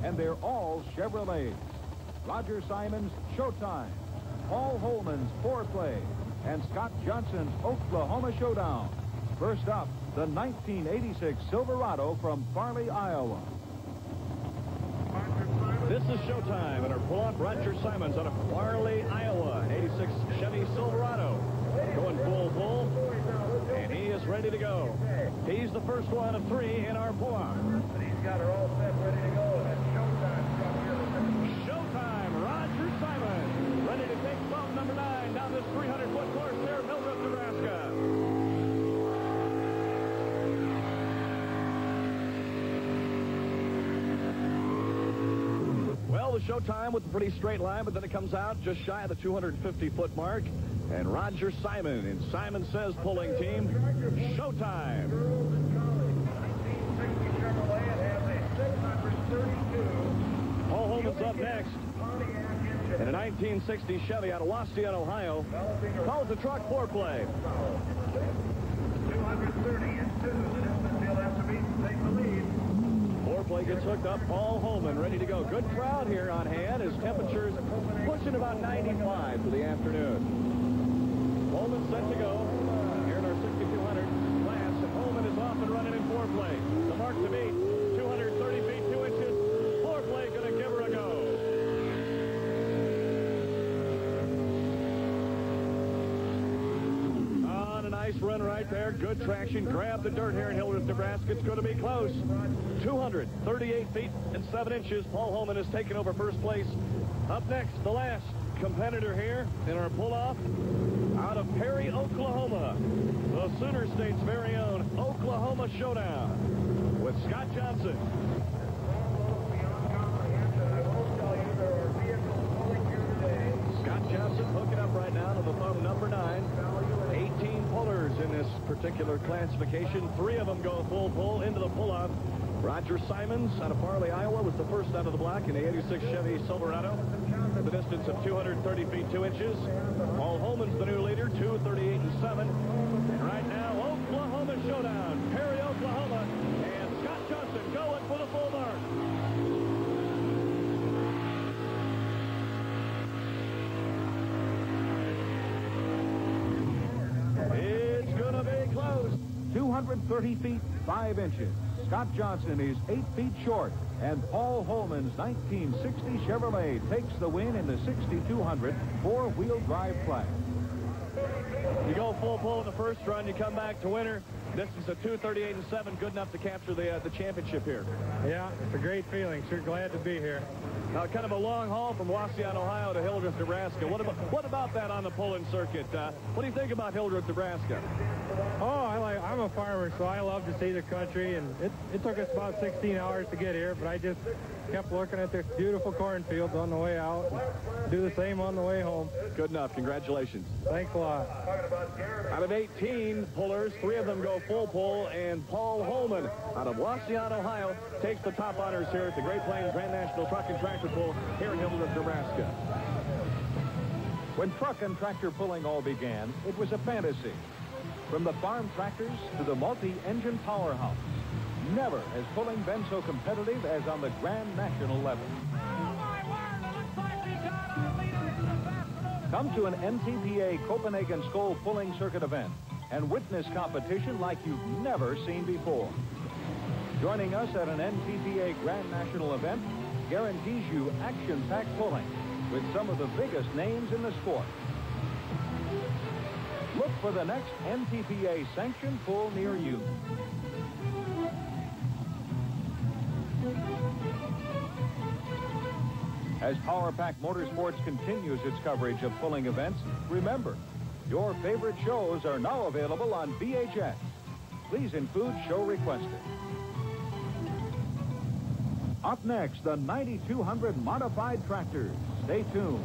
and they're all Chevrolets. Roger Simon's Showtime, Paul Holman's Foreplay, and Scott Johnson's Oklahoma Showdown. First up, the 1986 Silverado from Farley, Iowa. This is Showtime, and our pull-off, Roger Simons out of Farley, Iowa. 86 Chevy Silverado. Going full pull, and he is ready to go. He's the first one of 3 in our pull-off. He's got her all set, ready to go, and that's Showtime. Showtime, Roger Simon, ready to take bump number 9 down this 300-foot course there in Hildreth, Nebraska. Well, the Showtime with a pretty straight line, but then it comes out just shy of the 250-foot mark. And Roger Simon in Simon Says pulling team, Showtime. Paul Holman's up next. In a 1960 Chevy out of Waukegan, Ohio. Calls the truck Foreplay. 230 and 2. He'll have to take the lead. Foreplay gets hooked up. Paul Holman ready to go. Good crowd here on hand as temperatures pushing about 95 for the afternoon. Holman set to go here in our 6200 class, and Holman is off and running in Foreplay. The mark to beat, 230 feet 2 inches. Foreplay going to give her a go. On a nice run right there. Good traction. Grab the dirt here in Hildreth, Nebraska. It's going to be close. 238 feet and 7 inches. Paul Holman has taken over first place. Up next, the last competitor here in our pull-off out of Perry, Oklahoma, the Sooner State's very own Oklahoma Showdown with Scott Johnson. Scott Johnson hooking up right now to the phone number 9. 18 pullers in this particular classification. 3 of them go full pull into the pull-off. Roger Simons out of Farley, Iowa was the first out of the block in the 86 Chevy Silverado. The distance of 230 feet 2 inches. Paul Holman's the new leader, 238 and 7. And right now, Oklahoma Showdown, Perry, Oklahoma, and Scott Johnson going for the full mark. It's going to be close. 230 feet 5 inches. Scott Johnson is 8 feet short, and Paul Holman's 1960 Chevrolet takes the win in the 6200 four-wheel drive class. You go full pull in the first run, you come back to winner. Distance of 238 and 7, good enough to capture the championship here. Yeah, it's a great feeling. Sure glad to be here. Now, kind of a long haul from Waukegan, Ohio to Hildreth, Nebraska. What about that on the pulling circuit? What do you think about Hildreth, Nebraska? Oh, I'm a farmer, so I love to see the country, and it took us about 16 hours to get here, but I just kept looking at this beautiful cornfields on the way out, and do the same on the way home. Good enough. Congratulations. Thanks a lot. Out of 18 pullers, 3 of them go full pull, and Paul Holman out of Waukegan, Ohio, takes the top honors here at the Great Plains Grand National Truck and Tractor Pull here in Hildreth, Nebraska. When truck and tractor pulling all began, it was a fantasy. From the farm tractors to the multi-engine powerhouse, never has pulling been so competitive as on the Grand National level. Come to an NTPA Copenhagen Skoal pulling circuit event and witness competition like you've never seen before. Joining us at an NTPA Grand National event guarantees you action-packed pulling with some of the biggest names in the sport. Look for the next NTPA sanctioned pull near you. As Power Pack Motorsports continues its coverage of pulling events, remember, your favorite shows are now available on VHS. Please include show requested. Up next, the 9200 Modified tractors. Stay tuned.